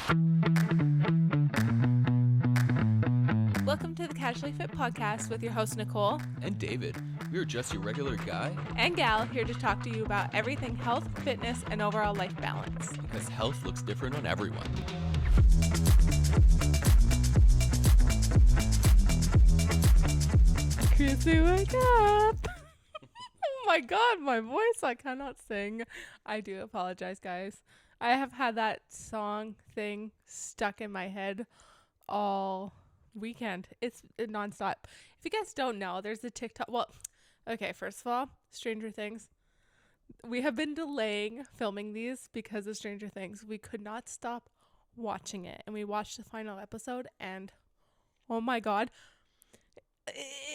Welcome to the Casually Fit Podcast with your host, Nicole. And David. We are just your regular guy. And gal here to talk to you about everything health, fitness, and overall life balance. Because health looks different on everyone. Chrissy, wake up! Oh my god, my voice, I cannot sing. I do apologize, guys. I have had that song thing stuck in my head all weekend. It's nonstop. If you guys don't know, there's a TikTok. Well, okay, first of all, Stranger Things. We have been delaying filming these because of Stranger Things. We could not stop watching it. And we watched the final episode and oh my god.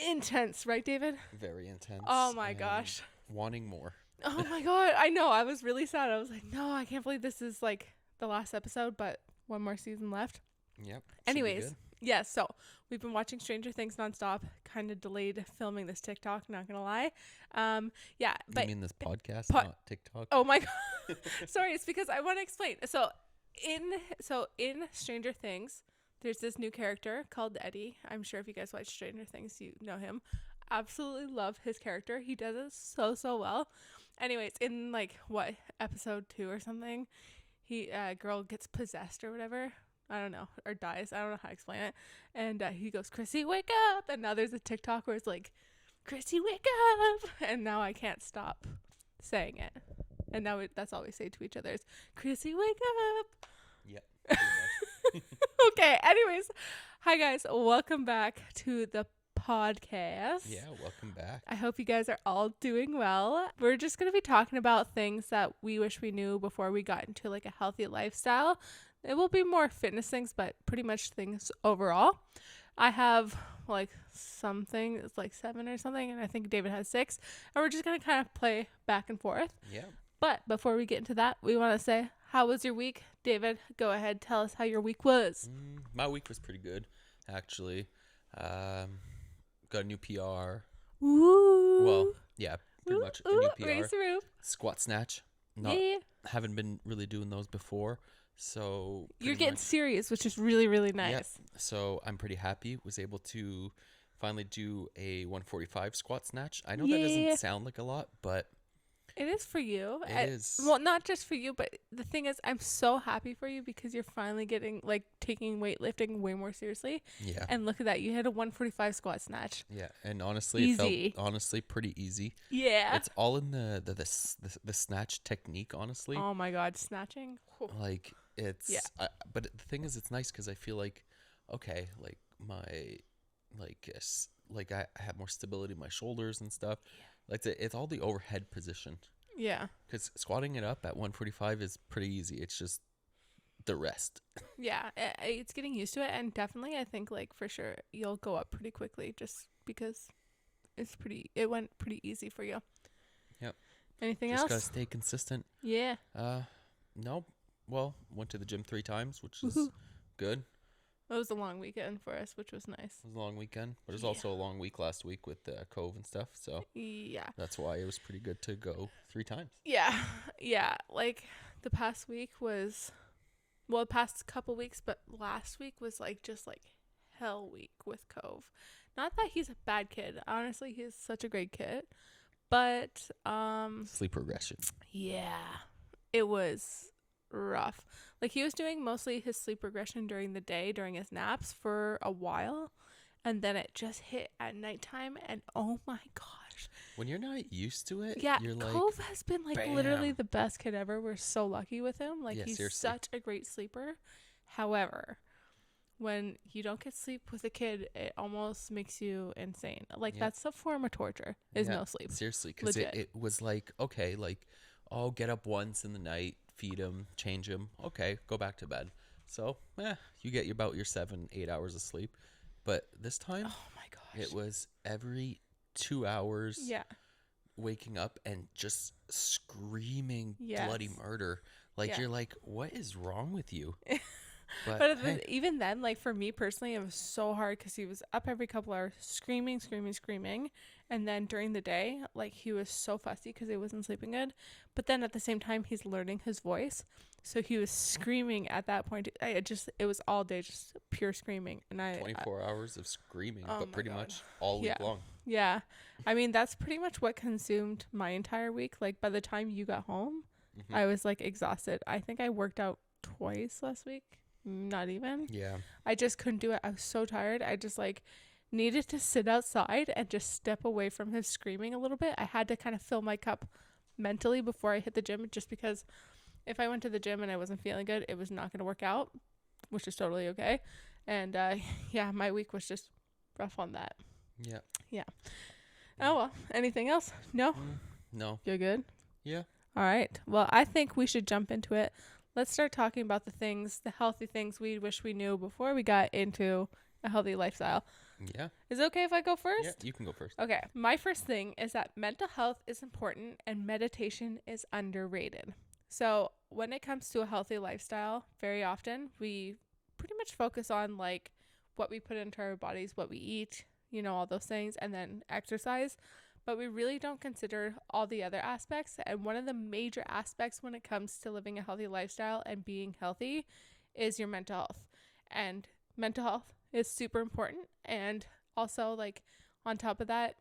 Intense, right, David? Very intense. Oh my gosh. Wanting more. Oh my god. I know. I was really sad. I was like, no, I can't believe this is like the last episode, but one more season left. Yep. Anyways, yeah, so we've been watching Stranger Things nonstop. Kind of delayed filming this TikTok, not gonna lie. Yeah, but you mean this podcast, not TikTok? Oh my god. Sorry, it's because I want to explain. So in Stranger Things, there's this new character called Eddie. I'm sure if you guys watch Stranger Things, you know him. Absolutely love his character. He does it so well. Anyways, in like what episode 2 or something, girl gets possessed or whatever. I don't know, or dies. I don't know how to explain it. And he goes, "Chrissy, wake up!" And now there's a TikTok where it's like, "Chrissy, wake up!" And now I can't stop saying it. And now that's all we say to each other is, "Chrissy, wake up!" Yep. Pretty much. Okay. Anyways, hi guys, welcome back to the podcast. Yeah, welcome back. I hope you guys are all doing well. We're just going to be talking about things that we wish we knew before we got into like a healthy lifestyle. It will be more fitness things, but pretty much things overall. I have like something, it's like 7 or something, and I think David has 6. And we're just going to kind of play back and forth. Yeah. But before we get into that, we want to say, how was your week? David, go ahead. Tell us how your week was. My week was pretty good, actually. Got a new PR. Ooh. Well, yeah, pretty much a new PR. Raise the roof. Squat snatch. Haven't been really doing those before. So you're getting serious, which is really, really nice. Yep. So I'm pretty happy. Was able to finally do a 145 squat snatch. I know that doesn't sound like a lot, but it is for you. It is. Well, not just for you, but the thing is, I'm so happy for you because you're finally getting like taking weightlifting way more seriously. Yeah. And look at that, you hit a 145 squat snatch. Yeah, and honestly, easy. It felt pretty easy. Yeah. It's all in the snatch technique, honestly. Oh my god, snatching. Like it's. Yeah. But the thing is, it's nice because I feel like, okay, like I have more stability in my shoulders and stuff. Yeah. Like it's all the overhead position. Yeah. Because squatting it up at 145 is pretty easy. It's just the rest. Yeah, it's getting used to it, and definitely I think like for sure you'll go up pretty quickly just because it went pretty easy for you. Yep. Anything else? Just gotta stay consistent. Yeah. No. Well, went to the gym 3 times, which is good. It was a long weekend for us, which was nice. It was a long weekend, but it was also a long week last week with the Cove and stuff. So yeah, that's why it was pretty good to go 3 times. Yeah. Like the past week was, well, the past couple weeks, but last week was like just like hell week with Cove. Not that he's a bad kid. Honestly, he's such a great kid. But sleep regression. Yeah, it was rough. Like he was doing mostly his sleep regression during the day, during his naps for a while, and then it just hit at nighttime, and oh my gosh, when you're not used to it, yeah, you're like, Cove has been like bam. literally the best kid ever. We're so lucky with him. Like he's seriously. such a great sleeper. However, when you don't get sleep with a kid, it almost makes you insane. Like that's a form of torture, is no sleep. Seriously, because it was like, okay, like, oh, get up once in the night, feed him, change him. Okay, go back to bed. So, you get about your 7-8 hours of sleep. But this time, oh my gosh, it was every 2 hours. Yeah. Waking up and just screaming bloody murder. Like you're like, what is wrong with you? But But hey, even then, like for me personally, it was so hard because he was up every couple hours screaming, screaming, screaming. And then during the day, like he was so fussy because he wasn't sleeping good. But then at the same time, he's learning his voice. So he was screaming at that point. It was all day, just pure screaming. And 24 hours of screaming, oh but my pretty God. much all Yeah. week long. Yeah. I mean, that's pretty much what consumed my entire week. Like by the time you got home, Hmm. I was like exhausted. I think I worked out twice last week. Not even. Yeah. I just couldn't do it. I was so tired. I just like needed to sit outside and just step away from him screaming a little bit. I had to kind of fill my cup mentally before I hit the gym, just because if I went to the gym and I wasn't feeling good, it was not going to work out, which is totally okay. And yeah, my week was just rough on that. Yeah. Yeah. Oh well. Anything else? No? No. You're good? Yeah. All right. Well, I think we should jump into it. Let's start talking about the healthy things we wish we knew before we got into a healthy lifestyle. Yeah. Is it okay if I go first? Yeah. You can go first. Okay. My first thing is that mental health is important and meditation is underrated. So, when it comes to a healthy lifestyle, very often we pretty much focus on like what we put into our bodies, what we eat, all those things, and then exercise. But we really don't consider all the other aspects. And one of the major aspects when it comes to living a healthy lifestyle and being healthy is your mental health. And mental health is super important. And also, like, on top of that,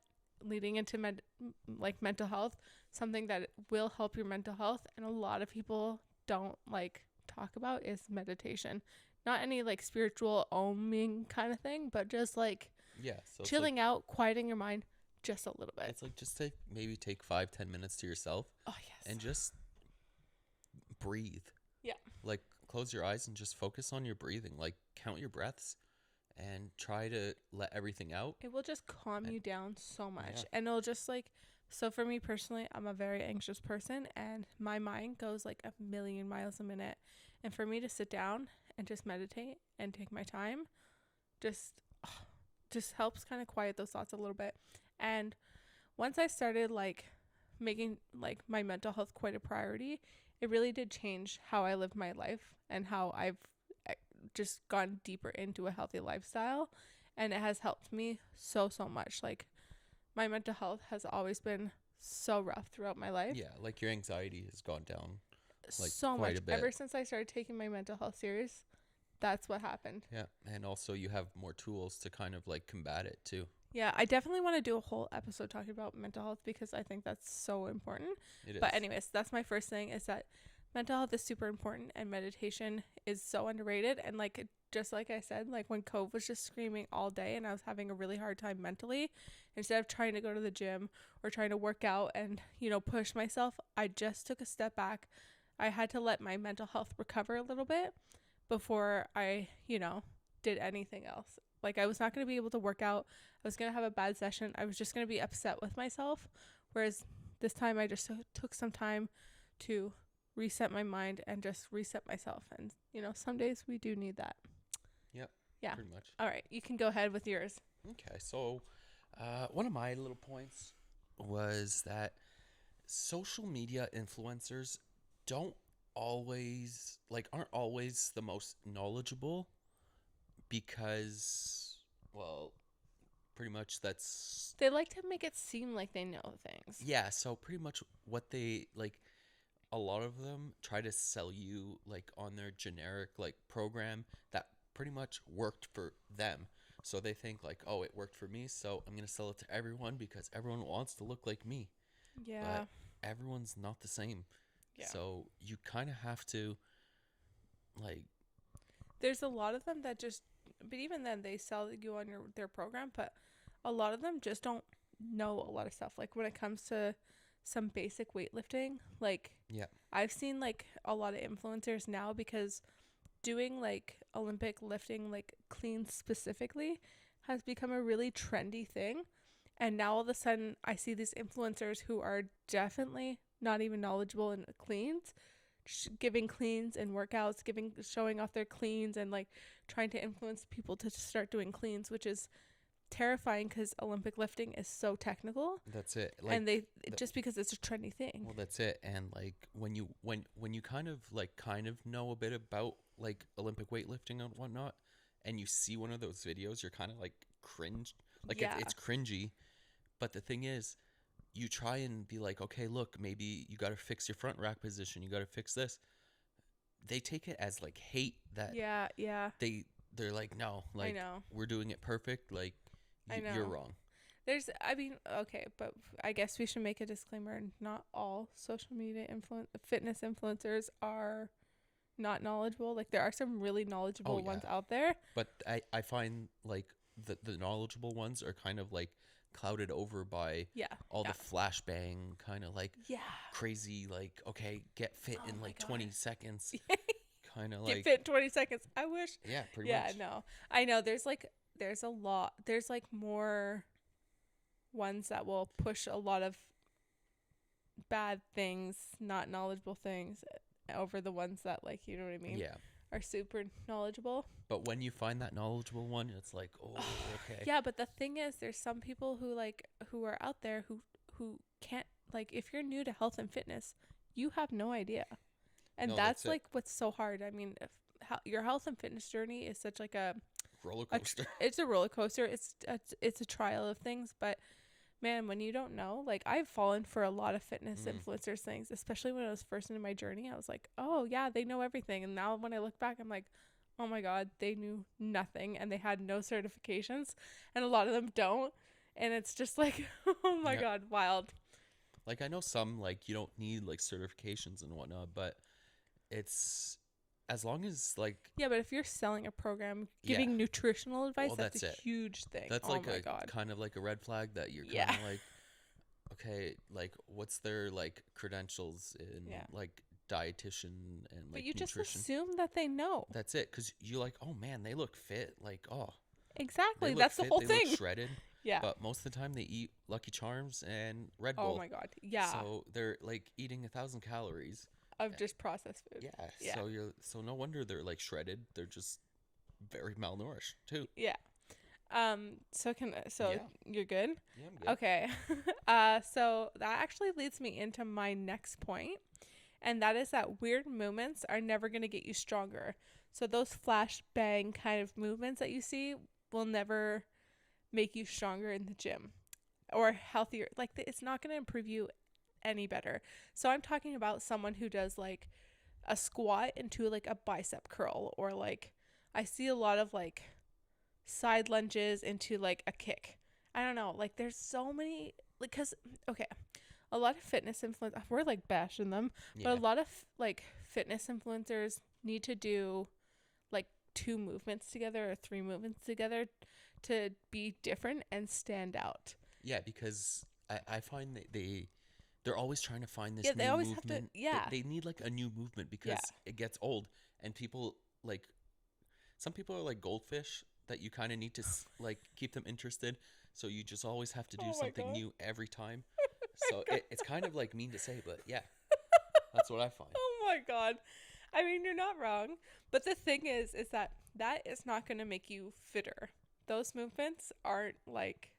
leading into mental health, something that will help your mental health and a lot of people don't like talk about is meditation. Not any like spiritual oming kind of thing, but just like Yeah. So chilling out, quieting your mind just a little bit. it's like just take 5-10 minutes to yourself Oh yes. and just breathe. Yeah. Like close your eyes and just focus on your breathing. Like count your breaths and try to let everything out. It will just calm you down so much. Yeah. And it'll just like, so for me personally, I'm a very anxious person and my mind goes like a million miles a minute. And for me to sit down and just meditate and take my time just helps kind of quiet those thoughts a little bit. And once I started like making like my mental health quite a priority, it really did change how I live my life and how I've just gone deeper into a healthy lifestyle. And it has helped me so much. Like my mental health has always been so rough throughout my life. Yeah, like your anxiety has gone down like So quite much. a bit. Ever since I started taking my mental health serious, that's what happened. Yeah, and also you have more tools to kind of like combat it too. Yeah, I definitely want to do a whole episode talking about mental health because I think that's so important. It is. But anyways, that's my first thing is that mental health is super important and meditation is so underrated. And like, just like I said, like when Cove was just screaming all day and I was having a really hard time mentally, instead of trying to go to the gym or trying to work out and, push myself, I just took a step back. I had to let my mental health recover a little bit before I, did anything else. Like I was not going to be able to work out. I was going to have a bad session. I was just going to be upset with myself. Whereas this time I just took some time to reset my mind and just reset myself. And, some days we do need that. Yep. Yeah. Pretty much. All right. You can go ahead with yours. Okay, so one of my little points was that social media influencers don't always aren't always the most knowledgeable because, well, pretty much that's They like to make it seem like they know things. yeah. So pretty much what they like, a lot of them try to sell you like on their generic like program that pretty much worked for them. So they think like, oh, it worked for me, so I'm gonna sell it to everyone because everyone wants to look like me. Yeah. But everyone's not the same. Yeah. So you kind of have to like, There's a lot of them that just, but even then they sell you on their program, but a lot of them just don't know a lot of stuff. Like when it comes to some basic weightlifting, like yeah, I've seen like a lot of influencers now because doing like Olympic lifting, like clean specifically, has become a really trendy thing. And now all of a sudden I see these influencers who are definitely not even knowledgeable in cleans, giving cleans and workouts, showing off their cleans and like trying to influence people to start doing cleans, which is terrifying because Olympic lifting is so technical, That's it. and they th- just because it's a trendy thing. well, that's it. And like when you kind of know a bit about like Olympic weightlifting and whatnot, and you see one of those videos, you're kind of like cringe. Like Yeah. it's cringy. But the thing is, you try and be like, okay, look, maybe you got to fix your front rack position. You got to fix this. They take it as like hate that Yeah, yeah. they're like, no, I like know. we're doing it perfect. Like I you're know. wrong. I mean, okay, but I guess we should make a disclaimer. Not all social media fitness influencers are not knowledgeable. Like, there are some really knowledgeable Oh yeah. ones out there. But I find like the knowledgeable ones are kind of like clouded over by Yeah. all Yeah. the flashbang kind of like Yeah. crazy, like, okay, get fit Oh in my like God. 20 seconds kind of Get like, fit in 20 seconds. I wish. yeah, pretty Yeah, much. no. I know there's a lot. There's like more ones that will push a lot of bad things, not knowledgeable things over the ones that, like, you know what I mean? Yeah. Are super knowledgeable. But when you find that knowledgeable one, it's like, oh, okay. Yeah, but the thing is, there's some people who are out there who can't, like, if you're new to health and fitness, you have no idea. And No, that's that's it. like what's so hard. I mean, if your health and fitness journey is such like Roller coaster. it's a roller coaster. It's a trial of things, but man, when you don't know, like, I've fallen for a lot of fitness influencers things, especially when I was first in my journey. I was like, oh yeah, they know everything. And now when I look back, I'm like, oh my God, they knew nothing and they had no certifications, and a lot of them don't. And it's just like, oh my Yeah. God, wild. Like I know some like you don't need like certifications and whatnot, but it's as long as like Yeah, but if you're selling a program, Yeah. giving nutritional advice, Well, that's a that's it. huge thing. that's Oh like my a God. kind of like a red flag that you're Yeah. kind of like, okay, like what's their like credentials in Yeah. like dietitian and like But you just nutrition. assume that they know. That's it, because you're like, oh man, they look fit. Like, oh, Exactly. they look That's the fit, whole they thing. look shredded. Yeah. But most of the time they eat Lucky Charms and Red Oh Bull. my God. Yeah. So they're like eating 1,000 calories. Of just processed food. Yeah. Yeah. So no wonder they're like shredded. They're just very malnourished too. Yeah. So Yeah. you're good? Yeah, I'm good. Okay. So that actually leads me into my next point, and that is that weird movements are never going to get you stronger. So those flash bang kind of movements that you see will never make you stronger in the gym or healthier. Like, it's not going to improve you any better. So I'm talking about someone who does like a squat into like a bicep curl, or like I see a lot of like side lunges into like a kick. I don't know, like there's so many, like, cuz okay, a lot of fitness influencers, we're like bashing them, Yeah. but a lot of like fitness influencers need to do like 2 movements together or 3 movements together to be different and stand out. Yeah, because I find that they're always trying to find this Yeah, they new always have to- movement. yeah. They need like a new movement because Yeah. it gets old, and people like, some people are like goldfish that you kind of need to like keep them interested. So you just always have to do Oh my something God. new every time. So it's kind of like mean to say, but yeah, that's what I find. Oh my God. I mean, you're not wrong. But the thing is that is not going to make you fitter. Those movements aren't like,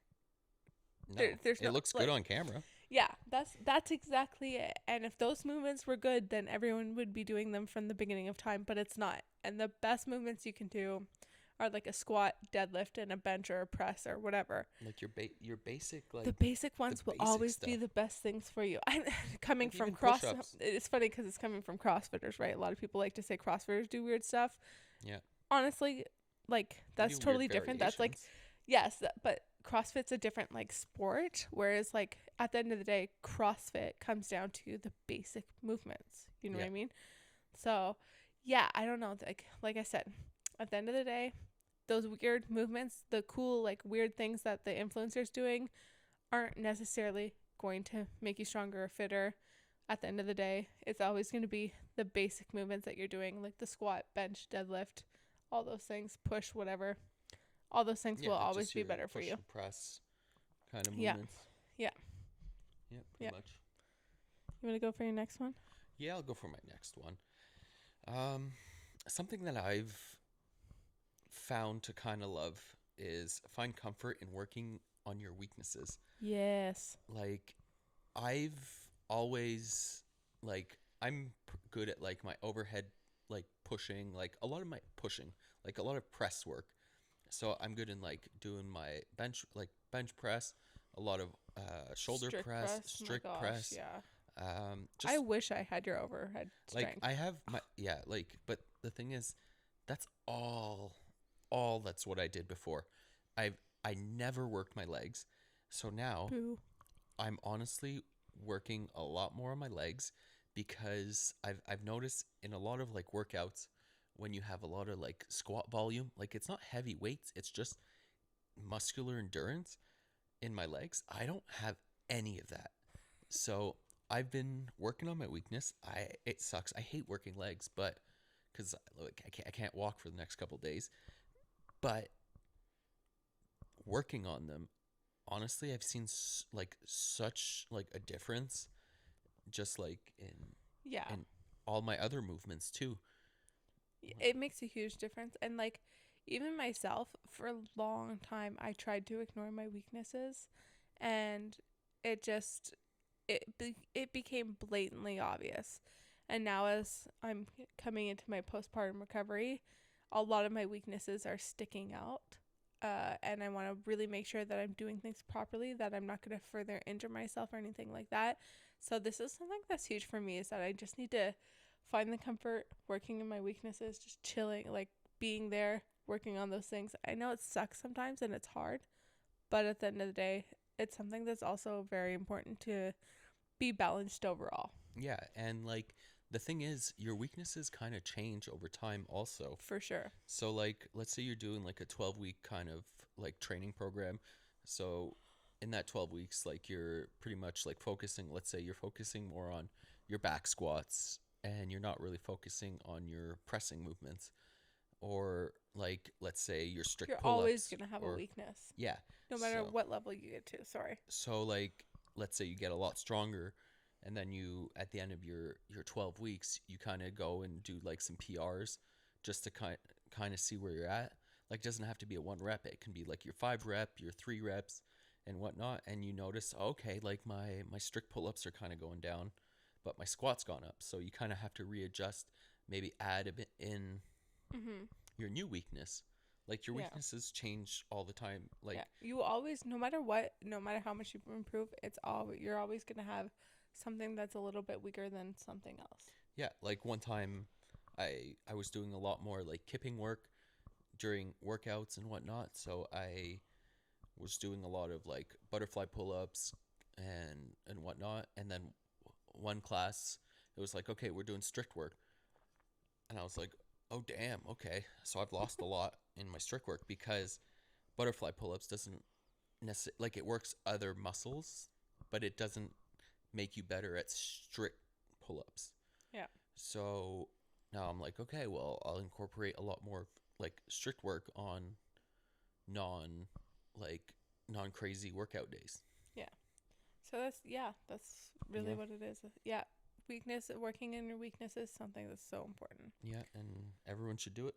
No, there's it no, looks like- good on camera. yeah, that's exactly it. And if those movements were good, then everyone would be doing them from the beginning of time, but it's not. And the best movements you can do are like a squat, deadlift, and a bench or a press or whatever. Like your basic like The basic ones will basic always be stuff. the best things for you. I'm coming Like from even cross. push-ups. It's funny because it's coming from CrossFitters, right? A lot of people like to say CrossFitters do weird stuff. Yeah. Honestly, like, They that's do weird totally different. That's like, variations. yes, but CrossFit's a different like sport. Whereas like at the end of the day, CrossFit comes down to the basic movements. You know what I Yeah. mean? So yeah, I don't know. Like I said, at the end of the day, those weird movements, the cool like weird things that the influencer's doing, aren't necessarily going to make you stronger or fitter. At the end of the day, it's always going to be the basic movements that you're doing, like the squat, bench, deadlift, all those things, push, whatever. All those things will just always be your better for push you. and press kind of Yeah. movements. Yeah. Yeah, Yeah. pretty much. You want to go for your next one? Yeah, I'll go for my next one. Something that I've found to kind of love is find comfort in working on your weaknesses. Yes. Like I've always like good at like my overhead like pushing, like a lot of my pushing, like a lot of press work. So I'm good in like doing my bench press, a lot of shoulder Strict press, press. Oh my strict gosh. press. Yeah. I Just wish I had your overhead like strength. I have my yeah, like but the thing is that's all that's what I did before. I never worked my legs. So now Boo. I'm honestly working a lot more on my legs because I've noticed in a lot of like workouts when you have a lot of like squat volume, like it's not heavy weights, it's just muscular endurance in my legs. I don't have any of that. So I've been working on my weakness. It sucks. I hate working legs, but because like I can't walk for the next couple of days. But working on them, honestly, I've seen like such like a difference, just like Yeah. in all my other movements too. It makes a huge difference. And like, even myself, for a long time, I tried to ignore my weaknesses, and it just it became blatantly obvious. And now, as I'm coming into my postpartum recovery, a lot of my weaknesses are sticking out. And I want to really make sure that I'm doing things properly, that I'm not going to further injure myself or anything like that. So this is something that's huge for me, is that I just need to find the comfort working in my weaknesses, just chilling, like being there, working on those things. I know it sucks sometimes and it's hard, but at the end of the day, it's something that's also very important to be balanced overall. Yeah, and like the thing is, your weaknesses kind of change over time also. For sure. So like let's say you're doing like a 12-week kind of like training program. So in that 12 weeks like you're pretty much like focusing, let's say you're focusing more on your back squats and you're not really focusing on your pressing movements, or like let's say your strict You're always pull-ups going to have a or weakness, yeah. no matter So what level you get to. Sorry. so like let's say you get a lot stronger and then you at the end of your 12 weeks you kind of go and do like some PRs just to kind of see where you're at. Like it doesn't have to be a 1 rep, it can be like your 5 rep, your 3 reps and whatnot, and you notice okay, like my strict pull-ups are kind of going down but my squat's gone up, so you kind of have to readjust, maybe add a bit in Mm-hmm. your new weakness. Like your Yeah. weaknesses change all the time, like Yeah. You always, no matter what, no matter how much you improve, you're always going to have something that's a little bit weaker than something else. yeah, like one time I was doing a lot more like kipping work during workouts and whatnot. So I was doing a lot of like butterfly pull-ups and whatnot. And then one class, it was like, okay, we're doing strict work, and I was like, oh damn, okay. So I've lost a lot in my strict work because butterfly pull-ups doesn't necessarily like it works other muscles, but it doesn't make you better at strict pull-ups. Yeah. So now I'm like, okay, well, I'll incorporate a lot more like strict work on non like non crazy workout days. Yeah. So that's really Yeah. what it is. Yeah. Weakness, working in your weakness is something that's so important. Yeah, and everyone should do it.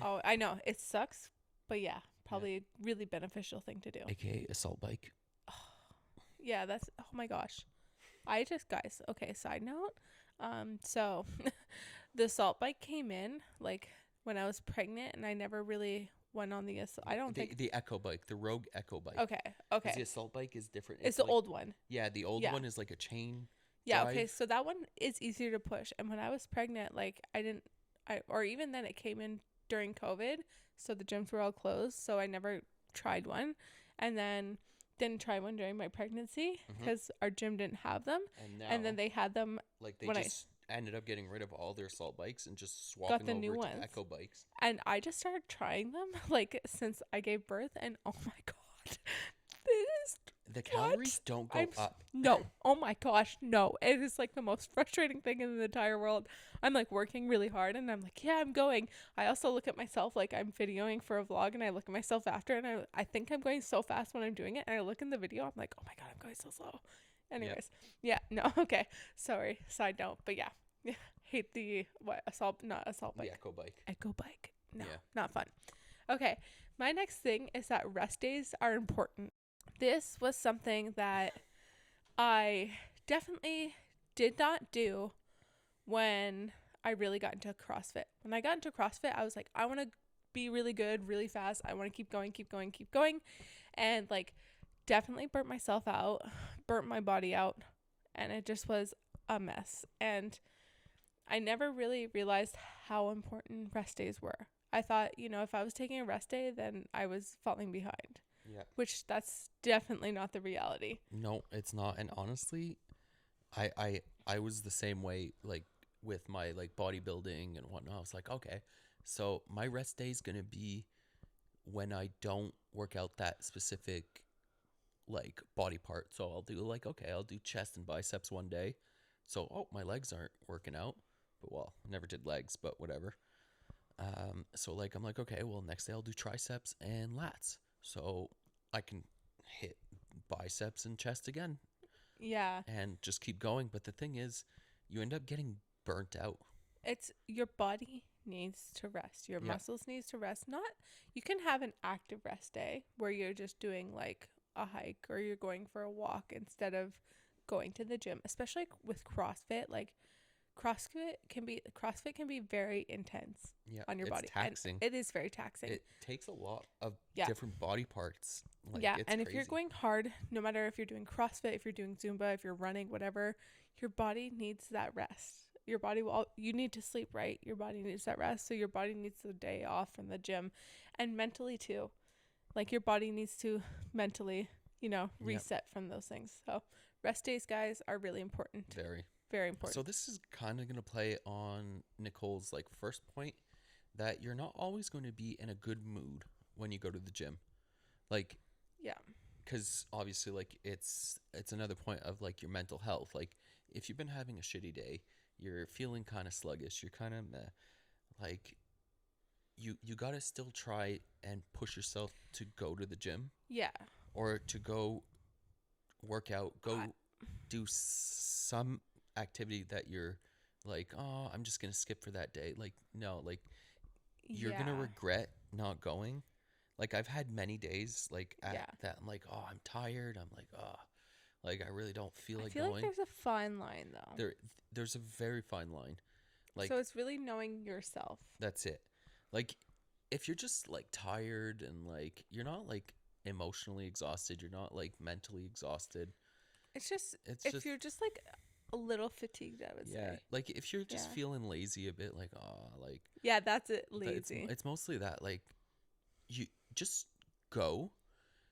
Oh, I know. It sucks, but yeah, probably a really beneficial thing to do. AKA assault bike. Yeah, that's, oh my gosh. Guys, okay, side note. So the assault bike came in like when I was pregnant, and I never really went on the assault. I don't think. The Echo bike, the Rogue Echo bike. Okay, 'Cause the okay. assault bike is different. It's the like, old one. yeah, the old Yeah. one is like a chain Yeah, drive. okay, so that one is easier to push. And when I was pregnant, like or even then it came in during COVID, so the gyms were all closed, so I never tried one. And then didn't try one during my pregnancy because our gym didn't have them. And now, And then they had them like they when just ended up getting rid of all their assault bikes and just got swapping the over new to ones. Echo bikes. And I just started trying them like since I gave birth, and oh my god. This The calories don't go up. No. Oh my gosh, no. It is like the most frustrating thing in the entire world. I'm like working really hard and I'm like, yeah, I'm going. I also look at myself like I'm videoing for a vlog, and I look at myself after, and I think I'm going so fast when I'm doing it. And I look in the video, I'm like, oh my god, I'm going so slow. Anyways, yeah, no, okay. Sorry, side note, but yeah. Hate the not assault The bike. Echo bike. Echo bike. No, Yeah. not fun. Okay. My next thing is that rest days are important. This was something that I definitely did not do when I really got into CrossFit. When I got into CrossFit, I was like, I want to be really good, really fast. I want to keep going, keep going, keep going. And like, definitely burnt myself out, burnt my body out. And it just was a mess. And I never really realized how important rest days were. I thought, if I was taking a rest day, then I was falling behind, Yeah. which that's definitely not the reality. No, it's not. And honestly, I was the same way, like with my like bodybuilding and whatnot. I was like, okay, so my rest day is gonna be when I don't work out that specific like body part. So I'll do like, okay, I'll do chest and biceps one day. So my legs aren't working out, but well, I never did legs, but whatever. So like I'm like, okay, well next day I'll do triceps and lats. So I can hit biceps and chest again Yeah. and just keep going. But the thing is, you end up getting burnt out. It's your body needs to rest. Your Yeah. muscles needs to rest. Not you can have an active rest day where you're just doing like a hike or you're going for a walk instead of going to the gym, especially with CrossFit. Like CrossFit can be very intense Yeah, on your it's body. taxing. And it is very taxing. It takes a lot of Yeah. different body parts. Like Yeah, it's and crazy. if you're going hard, no matter if you're doing CrossFit, if you're doing Zumba, if you're running, whatever, your body needs that rest. Your body will, you need to sleep, right? Your body needs that rest. So your body needs the day off from the gym and mentally too. Like your body needs to mentally, Yep. reset from those things. So rest days, guys, are really important. Very. Very So important. this is kind of going to play on Nicole's like first point that you're not always going to be in a good mood when you go to the gym. Like Yeah. cuz obviously like it's another point of like your mental health. Like if you've been having a shitty day, you're feeling kind of sluggish, you're kind of meh, like you got to still try and push yourself to go to the gym Yeah. or to go work out, go I, do some activity that you're like, oh, I'm just gonna skip for that day. Like, no, like you're gonna yeah. regret not going. Like I've had many days like at Yeah. that I'm like, oh, I'm tired. I'm like, oh, like I really don't feel I like feel like going. there's a fine line though. There's a very fine line. Like So it's really knowing yourself. that's it. Like if you're just like tired and like you're not like emotionally exhausted, you're not like mentally exhausted. It's just It's if just you're just like a little fatigued, I would yeah, say. like if you're just Yeah. feeling lazy a bit, like oh, like Yeah, that's it. but it's Lazy. it's mostly that like you just go.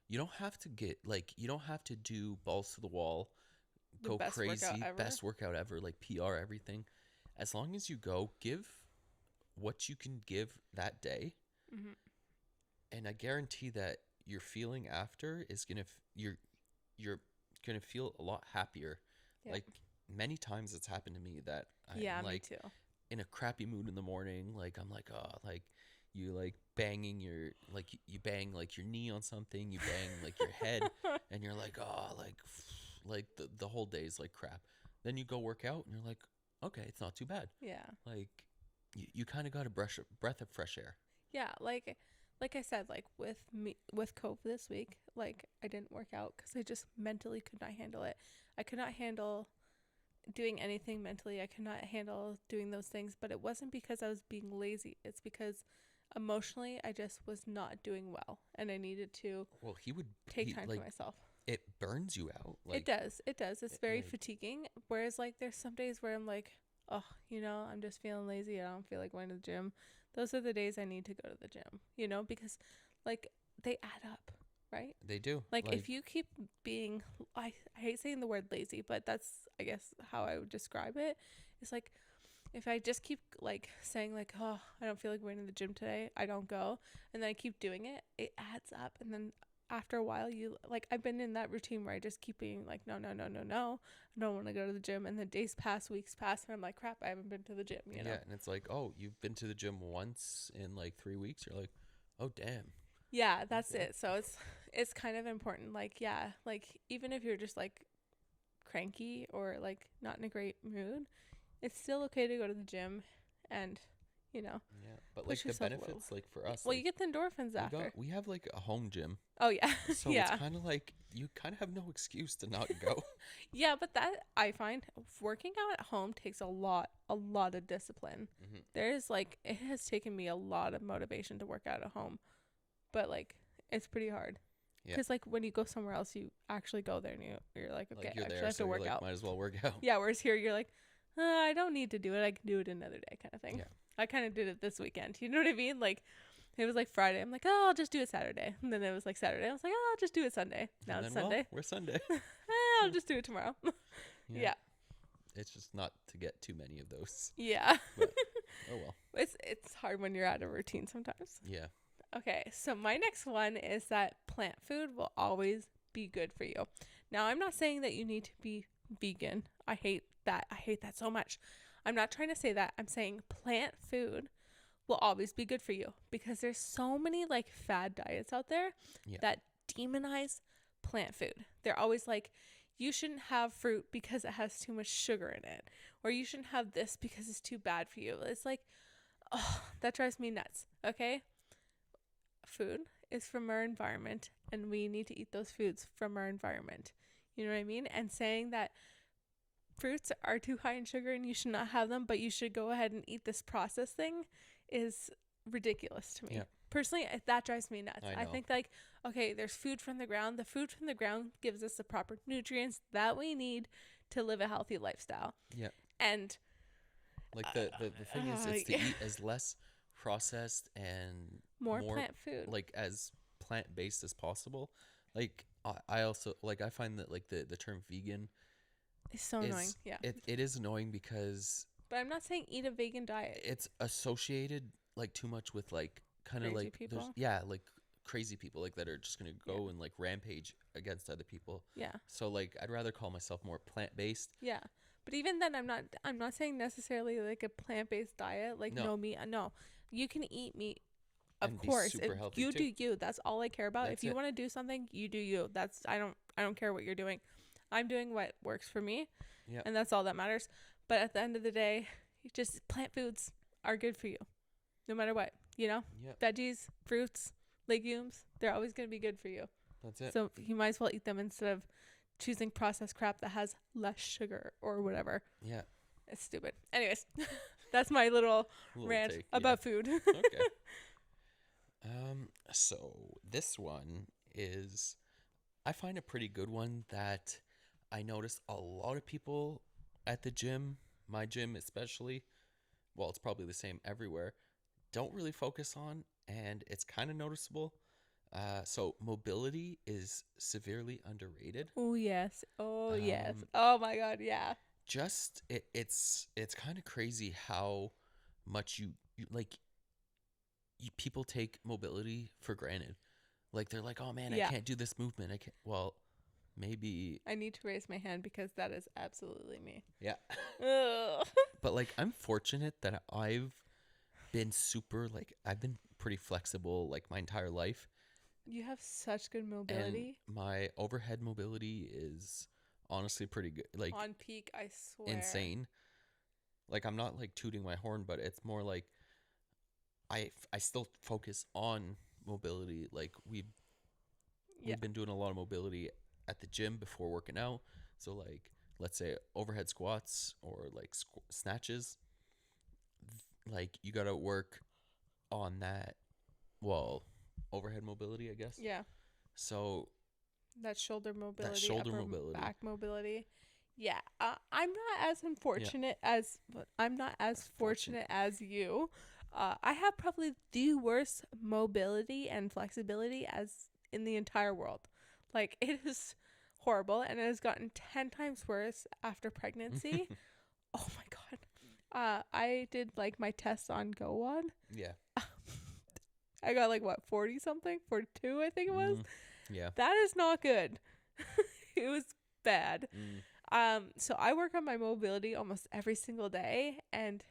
You don't have to get like you don't have to do balls to the wall, The go best workout crazy, ever. best workout ever, like PR everything. As long as you go, give what you can give that day, Mm-hmm. and I guarantee that your feeling after is gonna you're gonna feel a lot happier. Yeah. Like many times it's happened to me that I'm Yeah, me like too. in a crappy mood in the morning, like I'm like oh like you like banging your like you bang like your knee on something, you bang like your head, and you're like oh like the whole day's like crap. Then you go work out and you're like okay, it's not too bad. Yeah. Like you kind of got a breath of fresh air. Yeah, like I said, like with me with COVID this week, like I didn't work out because I just mentally could not handle it. I could not handle doing anything mentally. I could not handle doing those things, but it wasn't because I was being lazy. It's because emotionally I just was not doing well and I needed to Well, he would take he time like for myself. it burns you out. It does. It does. It's very like fatiguing. Whereas like there's some days where I'm like, oh, I'm just feeling lazy. I don't feel like going to the gym. Those are the days I need to go to the gym, because like they add up, right? they do. Like if you keep being, I hate saying the word lazy, but that's, I guess, how I would describe it. It's like if I just keep like saying like, oh, I don't feel like going to the gym today, I don't go. And then I keep doing it, it adds up. And then after a while, I've been in that routine where I just keep being like, no, no, no, no, no. I don't want to go to the gym. And then days pass, weeks pass, and I'm like, crap, I haven't been to the gym, Yeah, and it's like, oh, you've been to the gym once in like 3 weeks. You're like, oh, damn. Yeah, that's Okay. it. So it's kind of important. Like, yeah, like even if you're just like cranky or like not in a great mood, it's still okay to go to the gym and, you know, Yeah, but push like the yourself a little. benefits, like for us, Well, like you get the endorphins after. we have like a home gym, Oh yeah, so it's yeah, kind of like you kind of have no excuse to not go. yeah. But that I find working out at home takes a lot of discipline. Hmm. There's like it has taken me a lot of motivation to work out at home, but like it's pretty hard. Yeah, Because like when you go somewhere else, you actually go there and you're like, okay, like you're I actually there, have so to you're work like, out. might as well work out. Yeah, whereas here you're like, I don't need to do it. I can do it another day, kind of thing. Yeah. I kind of did it this weekend. You know what I mean? Like, it was like Friday. I'm like, oh, I'll just do it Saturday. And then it was like Saturday. I was like, oh, I'll just do it Sunday. Now And it's then, well, Sunday. we're Sunday. I'll just do it tomorrow. Yeah. It's just not to get too many of those. Yeah. But oh well. It's hard when you're out of routine sometimes. Yeah. Okay, so my next one is that plant food will always be good for you. Now, I'm not saying that you need to be vegan. I hate that. I hate that so much. I'm not trying to say that. I'm saying plant food will always be good for you because there's so many like fad diets out there that demonize plant food. They're always like, you shouldn't have fruit because it has too much sugar in it, or you shouldn't have this because it's too bad for you. It's like, oh, that drives me nuts. Okay? Food is from our environment and we need to eat those foods from our environment. You know what I mean? And saying that fruits are too high in sugar and you should not have them, but you should go ahead and eat this processed thing is ridiculous to me. Yeah. Personally, that drives me nuts. I I know. think like, okay, there's food from the ground. The food from the ground gives us the proper nutrients that we need to live a healthy lifestyle. Yeah. And Like the thing is, it's to eat as less processed and more plant food. like as plant based as possible. Like I also like I find that like the term vegan It's so annoying. Yeah. it is annoying because But I'm not saying eat a vegan diet. it's associated like too much with like kind of Crazy like people? like crazy people like that are just gonna go and like rampage against other people. Yeah. So like I'd rather call myself more plant based. Yeah. But even then I'm not saying necessarily like a plant-based diet, like no meat. No. You can eat meat. Of And be course. super healthy You too. do you. That's all I care about. That's If you it. want to do something, you do you. That's I don't care what you're doing. I'm doing what works for me. Yeah. And that's all that matters. But at the end of the day, just plant foods are good for you. No matter what, you know? Yeah. Veggies, fruits, legumes, they're always going to be good for you. That's it. So you might as well eat them instead of choosing processed crap that has less sugar or whatever. Yeah. It's stupid. Anyways, that's my little rant take, about food. Okay. So this one is, I find a pretty good one that I notice a lot of people at the gym, my gym especially, well, it's probably the same everywhere, don't really focus on, and it's kind of noticeable. So mobility is severely underrated. Oh yes. Oh yes. Um, Oh my god, yeah. Just it's kind of crazy how much you like people take mobility for granted. Like they're like, oh man, Yeah. I can't do this movement. I can't. Well, maybe I need to raise my hand because that is absolutely me. yeah. Ugh. But like I'm fortunate that I've been I've been pretty flexible like my entire life. You have such good And mobility. my overhead mobility is honestly pretty good. Like On peak, I swear. insane. Like I'm not like tooting my horn, but it's more like I still focus on mobility. Like we've been doing a lot of mobility at the gym before working out. So like let's say overhead squats or like snatches. Like you got to work on that. Well, overhead mobility, I guess. Yeah. So That shoulder mobility. shoulder upper mobility. Back mobility. Yeah. I'm not as unfortunate as I'm not as fortunate as you. I have probably the worst mobility and flexibility as in the entire world. Like it is horrible and it has gotten 10 times worse after pregnancy. Oh my god. I did like my test on Go On. Yeah. I got like what 40 something, 42 I think it was. Yeah. That is not good. It was bad. So I work on my mobility almost every single day, and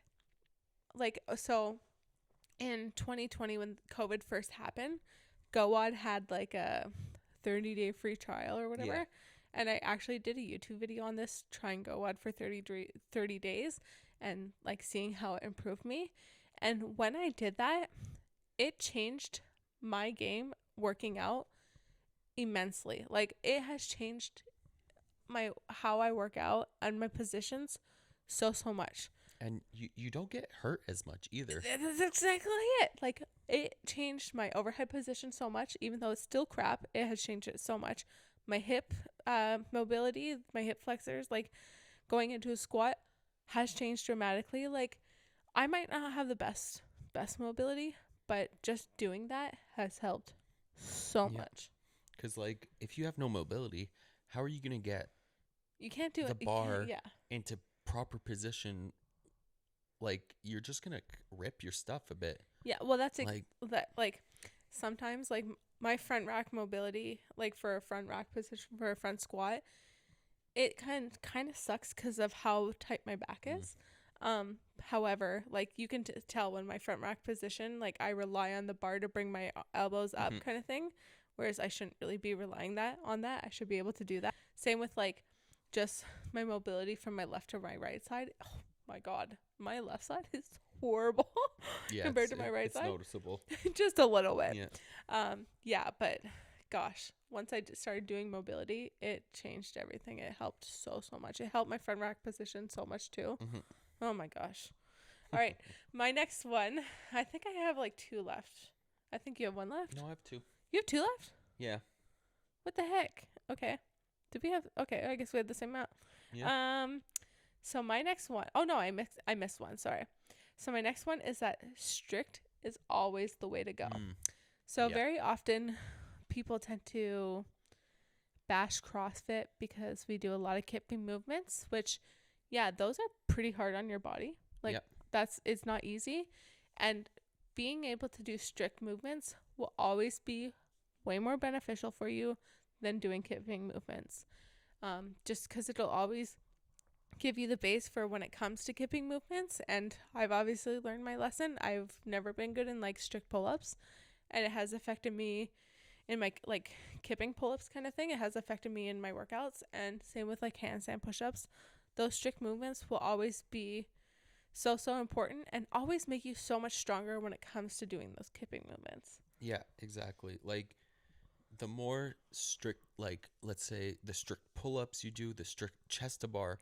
like so in 2020 when COVID first happened, Go On had like a 30-day free trial or whatever. Yeah. And I actually did a YouTube video on this, trying Go On for 30 days and like seeing how it improved me. And when I did that, it changed my game working out immensely. Like, it has changed my how I work out and my positions so much. And you don't get hurt as much either. That's exactly it. Like, it changed my overhead position so much, even though it's still crap. It has changed it so much. My hip mobility, my hip flexors, like going into a squat, has changed dramatically. Like, I might not have the best mobility, but just doing that has helped so much. Because, like, if you have no mobility, how are you going to get You can't do the it. bar Yeah. into proper position? Like, you're just going to rip your stuff a bit. Yeah. Well, that's Like, that. Like, sometimes, like, my front rack mobility, like for a front rack position for a front squat, it kind of sucks because of how tight my back is. However, like, you can tell when my front rack position, like, I rely on the bar to bring my elbows up, kind of thing, whereas I shouldn't really be relying on that. I should be able to do that. Same with, like, just my mobility from my left to my right side. Oh my god, my left side is horrible compared to my right side. It's noticeable. Just a little bit. Yeah. Yeah, but gosh, once I started doing mobility, it changed everything. It helped so much. It helped my front rack position so much too. Oh my gosh. All right, my next one. I think I have like 2 left. I think you have 1 left. No, I have 2. You have 2 left? Yeah. What the heck? Okay. Did we have? Okay, I guess we had the same amount. Yeah. So my next one. Oh no, I missed one. Sorry. So my next one is that strict is always the way to go. So very often people tend to bash CrossFit because we do a lot of kipping movements, which, yeah, those are pretty hard on your body. Like, it's not easy. And being able to do strict movements will always be way more beneficial for you than doing kipping movements. Just because it'll always give you the base for when it comes to kipping movements. And I've obviously learned my lesson. I've never been good in like strict pull-ups, and it has affected me in my like kipping pull-ups kind of thing. It has affected me in my workouts, and same with like handstand push-ups. Those strict movements will always be so important and always make you so much stronger when it comes to doing those kipping movements. Yeah, exactly. Like, the more strict, like, let's say the strict pull-ups you do, the strict chest to bar,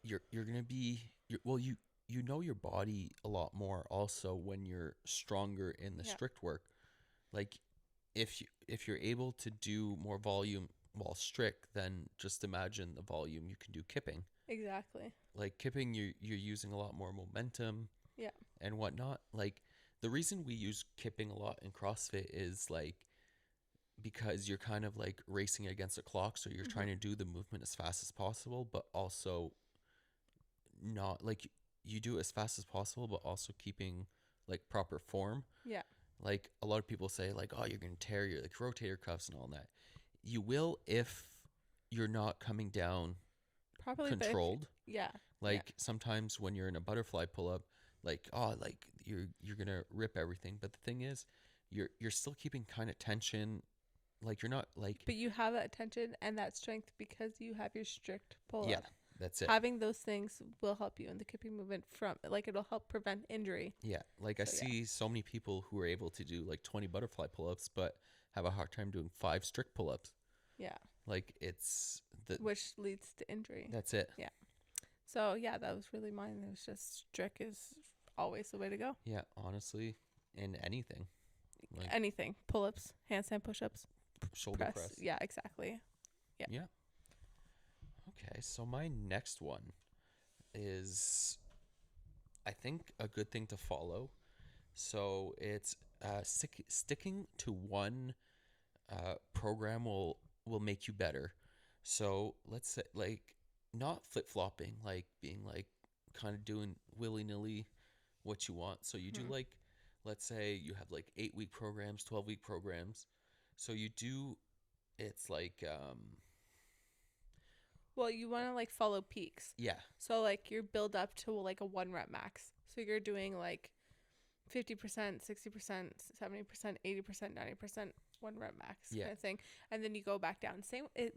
you're gonna be you know your body a lot more also when you're stronger in the strict work. Like, if you're able to do more volume while strict, then just imagine the volume you can do kipping. Exactly. Like, kipping, you're using a lot more momentum. Yeah. And whatnot. Like, the reason we use kipping a lot in CrossFit is like because you're kind of like racing against the clock, so you're trying to do the movement as fast as possible, but also not like you do it as fast as possible, but also keeping like proper form. Yeah. Like, a lot of people say like, oh, you're gonna tear your like rotator cuffs and all that. You will if you're not coming down properly controlled. Like sometimes when you're in a butterfly pull-up, like, oh, like you're gonna rip everything, but the thing is you're still keeping kind of tension. Like, you're not like, but you have that tension and that strength because you have your strict pull-up. Yeah, that's it. Having those things will help you in the kipping movement like, it'll help prevent injury. Yeah, like, I see so many people who are able to do like 20 butterfly pull-ups but have a hard time doing 5 strict pull-ups. Yeah. Like, it's which leads to injury. That's it. Yeah. So yeah, that was really mine. It was just strict is always the way to go. Yeah, honestly, in anything. Like anything. Pull-ups, handstand push-ups, shoulder press. Yeah, exactly. Yeah. Okay, so my next one is, I think, a good thing to follow. So it's sticking to one program will make you better. So let's say, like, not flip-flopping, like being like kind of doing willy-nilly what you want. So you do like, let's say you have like 8-week programs, 12-week programs. So you do, it's like well, you want to like follow peaks. Yeah. So like you build up to like a 1 rep max. So you're doing like 50%, 60%, 70%, 80%, 90%, 1 rep max kind of thing. And then you go back down.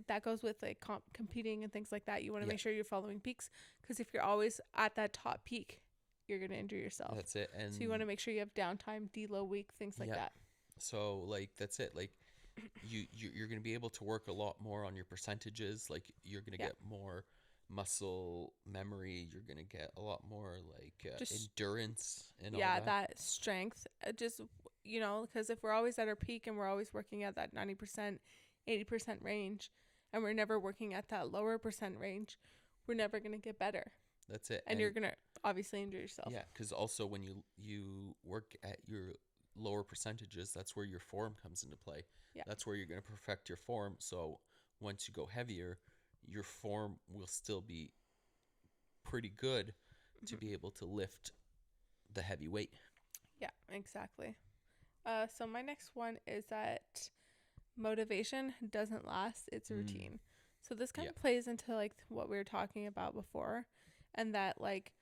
That goes with like competing and things like that. You want to make sure you're following peaks, because if you're always at that top peak, you're going to injure yourself. That's it. And So you want to make sure you have downtime, deload week, things like that. So like that's it. Like you're going to be able to work a lot more on your percentages. Like you're going to get more muscle memory. You're going to get a lot more like Just endurance and all that. that strength. Just, you know, because if we're always at our peak and we're always working at that 90%, 80% range, and we're never working at that lower percent range, we're never going to get better. That's it. And you're going to obviously injure yourself. Yeah, because also when you work at your lower percentages, that's where your form comes into play. Yeah. That's where you're going to perfect your form. So once you go heavier, your form will still be pretty good to be able to lift the heavy weight. Yeah, exactly. So my next one is that motivation doesn't last. It's a routine. So this kind of plays into like what we were talking about before, and that like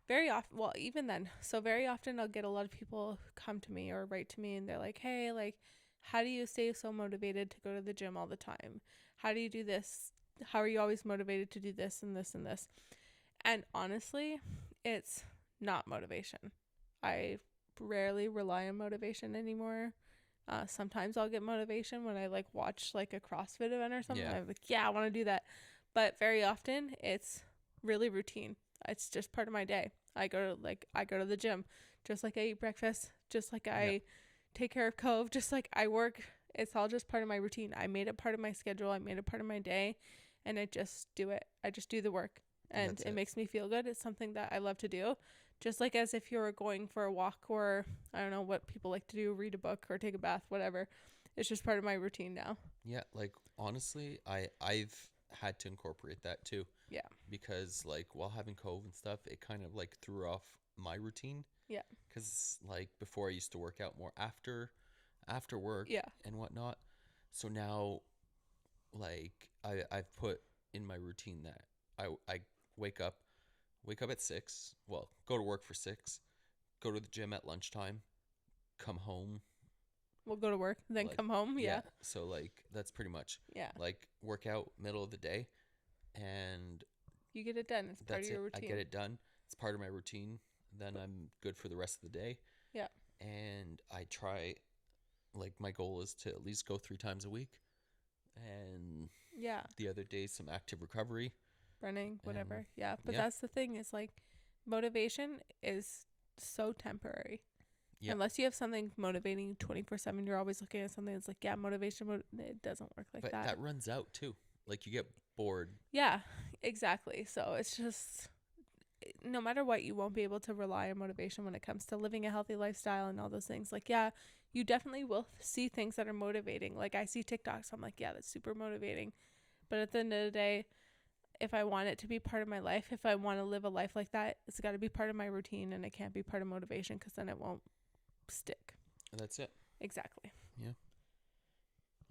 very often, well, even then, so very often I'll get a lot of people come to me or write to me and they're like, hey, like, how do you stay so motivated to go to the gym all the time? How do you do this? How are you always motivated to do this and this and this? And honestly, it's not motivation. I rarely rely on motivation anymore. Sometimes I'll get motivation when I like watch like a CrossFit event or something. I'm like, yeah, I want to do that. But very often it's really routine. It's just part of my day. I go to the gym, just like I eat breakfast, just like I take care of Cove, just like I work. It's all just part of my routine. I made it part of my schedule. I made it part of my day, and I just do it. I just do the work, and it makes me feel good. It's something that I love to do. Just like as if you're going for a walk, or I don't know what people like to do, read a book or take a bath, whatever. It's just part of my routine now. Yeah, like honestly, I've had to incorporate that too. Yeah. Because like while having Cove and stuff, it kind of like threw off my routine. Yeah. Because like before I used to work out more after work and whatnot. So now like I've put in my routine that I wake up at 6, well, go to work for 6, go to the gym at lunchtime, come home. We'll go to work, then come home. Yeah. So like that's pretty much like work out middle of the day, and you get it done. It's part of your routine. I get it done. It's part of my routine. Then I'm good for the rest of the day. Yeah. And I try, like my goal is to at least go 3 times a week, and the other day some active recovery, running, whatever. But that's the thing, is like motivation is so temporary. Unless you have something motivating 24/7, you're always looking at something that's like, motivation, it doesn't work like that. But that runs out too. Like you get bored. Yeah, exactly. So it's just, no matter what, you won't be able to rely on motivation when it comes to living a healthy lifestyle and all those things. Like, you definitely will see things that are motivating. Like I see TikToks, I'm like, that's super motivating. But at the end of the day, if I want it to be part of my life, if I want to live a life like that, it's got to be part of my routine, and it can't be part of motivation, because then it won't stick. That's it. Exactly. Yeah.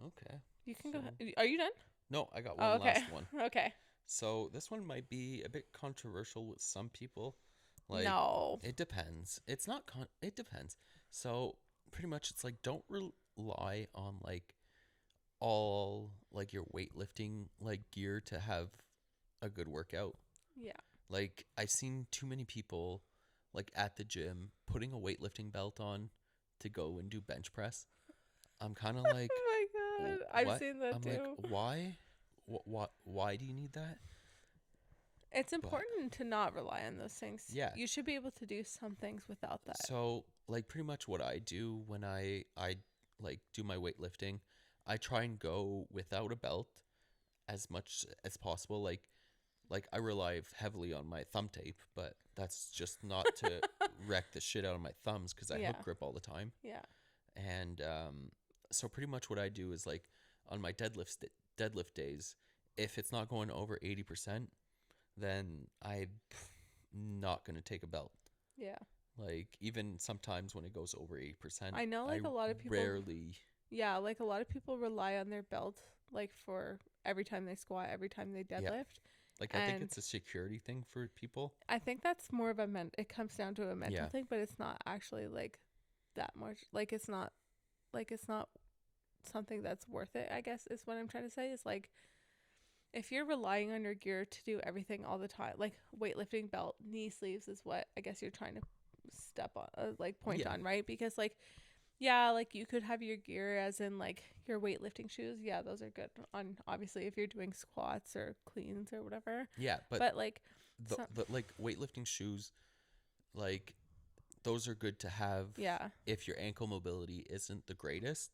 Okay. You can go ahead. Are you done? No, I got one last one. Okay. So this one might be a bit controversial with some people. Like, no. It depends. It's not it depends. So pretty much it's like, don't rely on like all like your weightlifting like gear to have a good workout. Yeah. Like I've seen too many people like at the gym putting a weightlifting belt on to go and do bench press. I'm kind of like, oh my god, I've seen that too. Like, why? Why do you need that? It's important to not rely on those things. Yeah. You should be able to do some things without that. So, like, pretty much what I do when I like do my weightlifting, I try and go without a belt as much as possible. Like I rely heavily on my thumb tape, but that's just not to wreck the shit out of my thumbs, because I hook grip all the time. Yeah. And so pretty much what I do is like on my deadlift days, if it's not going over 80%, then I'm not going to take a belt. Yeah. Like even sometimes when it goes over 8%, I know like a lot of people rarely. Yeah, like a lot of people rely on their belt like for every time they squat, every time they deadlift. Yeah. Like I think it's a security thing for people. I think that's more of it comes down to a mental thing, but it's not actually like that much. Like it's not something that's worth it, I guess is what I'm trying to say. Is like if you're relying on your gear to do everything all the time, like weightlifting belt, knee sleeves is what I guess you're trying to step on, like point Yeah. on, right? Because like, yeah, like you could have your gear as in like your weightlifting shoes. Yeah, those are good on obviously if you're doing squats or cleans or whatever. Yeah, but Like, the like weightlifting shoes, like those are good to have yeah, if your ankle mobility isn't the greatest.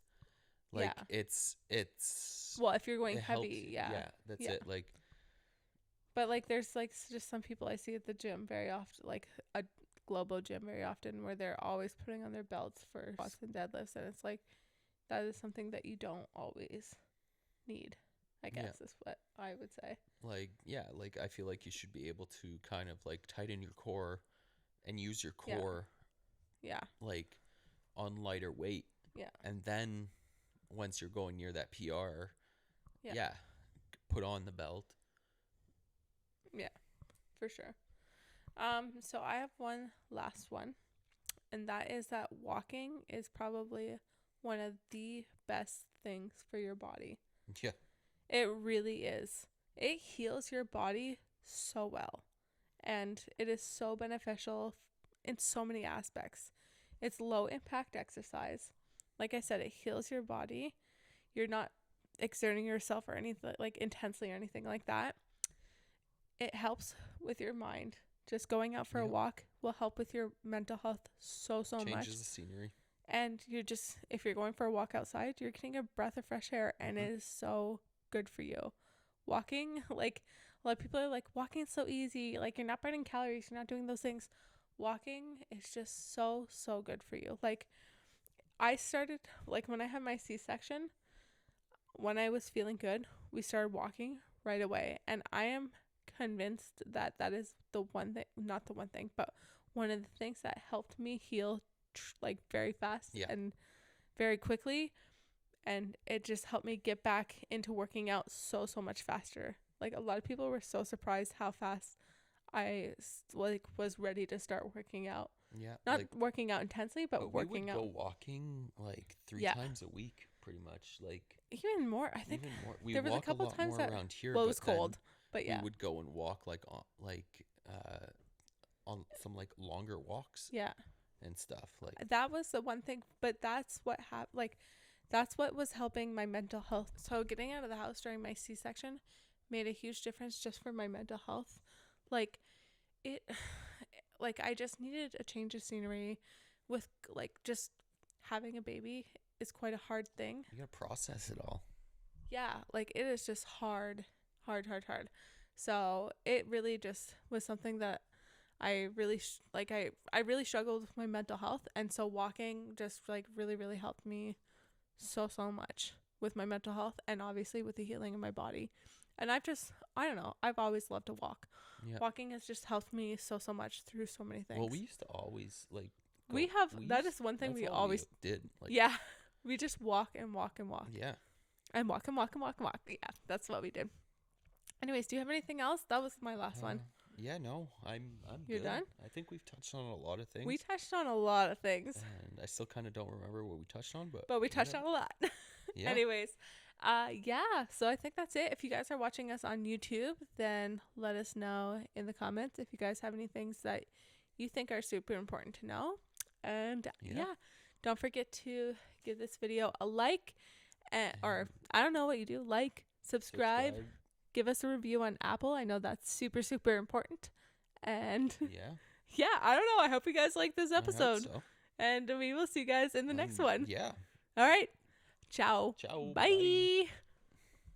Like yeah. it's Well, if you're going it helps heavy, you. yeah, Yeah, that's yeah. it. Like But like, there's like just some people I see at the gym very often, like a Globo gym very often, where they're always putting on their belts for squats and deadlifts, and it's like that is something that you don't always need. I yeah, guess is what I would say. like yeah, like I feel like you should be able to kind of like tighten your core and use your Yeah. core Yeah, like on lighter weight, yeah, and then once you're going near that PR, yeah, yeah, put on the belt. yeah, for sure. So I have one last one, and that is that walking is probably one of the best things for your body. Yeah, It really is. It heals your body so well, and it is so beneficial in so many aspects. It's low impact exercise. Like I said, it heals your body. You're not exerting yourself or anything like intensely or anything like that. It helps with your mind. Just going out for a Yep. walk will help with your mental health so much. changes the scenery. And you're just, if you're going for a walk outside, you're getting a breath of fresh air, and it is so good for you. Walking, like a lot of people are like, walking is so easy. Like, you're not burning calories, you're not doing those things. Walking is just so good for you. Like, I started, like, when I had my C-section, when I was feeling good, we started walking right away. And I am convinced that that is the one thing, not the one thing, but one of the things that helped me heal like very fast Yeah. and very quickly. And it just helped me get back into working out so much faster. Like, a lot of people were so surprised how fast I was ready to start working out. Yeah, Not like working out intensely, but we working would out go walking like 3 Yeah. times a week, pretty much. Like even more. I think even more. We there was a walk couple lot times more that around here. well, it but was then cold, but yeah, we would go and walk on some like longer walks yeah. and stuff. Like That was the one thing, but that's what happened. Like, that's what was helping my mental health. So getting out of the house during my C-section made a huge difference just for my mental health. Like, it, like, I just needed a change of scenery. With like just having a baby is quite a hard thing. you gotta process it all. Yeah, like, it is just hard. So it really just was something that I really I really struggled with my mental health, and so walking just like really helped me so much with my mental health, and obviously with the healing of my body. And I don't know, I've always loved to walk. Yeah. Walking has just helped me so much through so many things. Well, we used to always like. That is one thing we all always did. Like, yeah, we just walk and walk and walk yeah. and walk and walk and walk and walk. Yeah, that's what we did. Anyways, do you have anything else? That was my last one. Yeah, no, I'm You're good. done? I think we've touched on a lot of things. We touched on a lot of things, and I still kind of don't remember what we touched on, but we touched on a lot. Yeah. Anyways, yeah, so I think that's it. If you guys are watching us on YouTube, then let us know in the comments if you guys have any things that you think are super important to know. And yeah, don't forget to give this video a like, or I don't know what you do, like, subscribe. Give us a review on Apple. I know that's super important. And Yeah. I don't know. I hope you guys like this I hope episode. so. And we will see you guys in the next one. Yeah. All right. Ciao. Ciao. Bye.